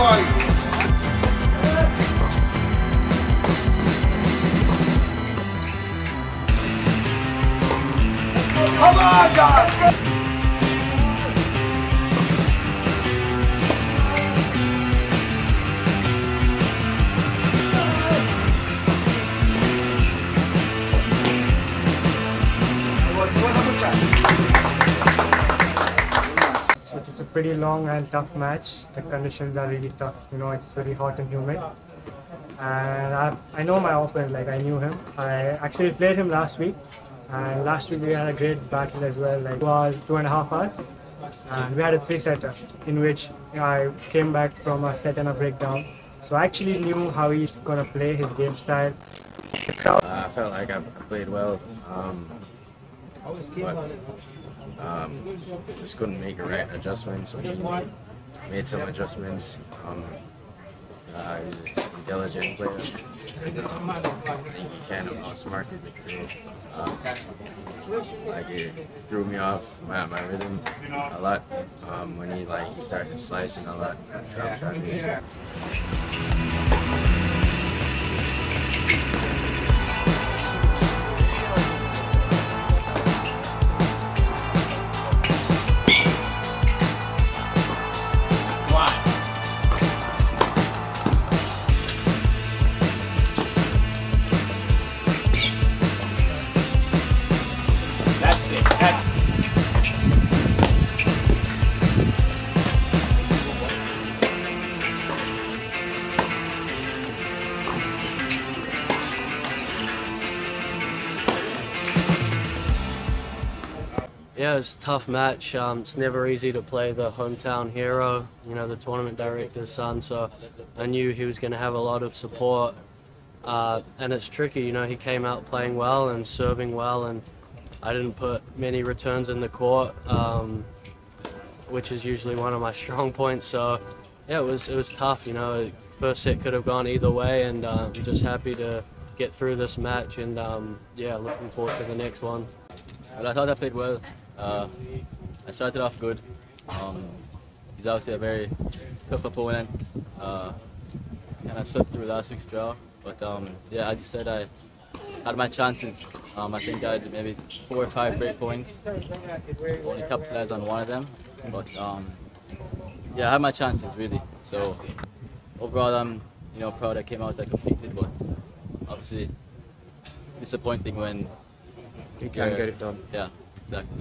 boy. Come on, John. It's a pretty long and tough match. The conditions are really tough. You know, it's very hot and humid. And I know my opponent, like I knew him. I actually played him last week. And last week we had a great battle as well. Like it was 2.5 hours. And we had a 3-setter in which I came back from a set and a breakdown. So I actually knew how he's gonna play, his game style. I felt like I played well. Just couldn't make the right adjustments. When he made some adjustments, he's an intelligent player. I think he kind of outsmarted me through. Like it threw me off my rhythm a lot when he started slicing a lot. Drop shot. Yeah, it's a tough match. It's never easy to play the hometown hero, you know, the tournament director's son, so I knew he was going to have a lot of support. And it's tricky, you know, he came out playing well and serving well, and I didn't put many returns in the court, which is usually one of my strong points, so yeah, it was tough, you know. First set could have gone either way, and I'm just happy to get through this match, and yeah, looking forward to the next one. Well, I thought I played well. I started off good. He's obviously a very tough opponent. And I swept through last week's draw. But yeah, as you said, I had my chances. I think I had maybe 4 or 5 great points. Only capitalized on one of them. But yeah, I had my chances really. So overall, I'm proud I came out, I competed, but obviously disappointing when you can't get it done. Yeah, exactly.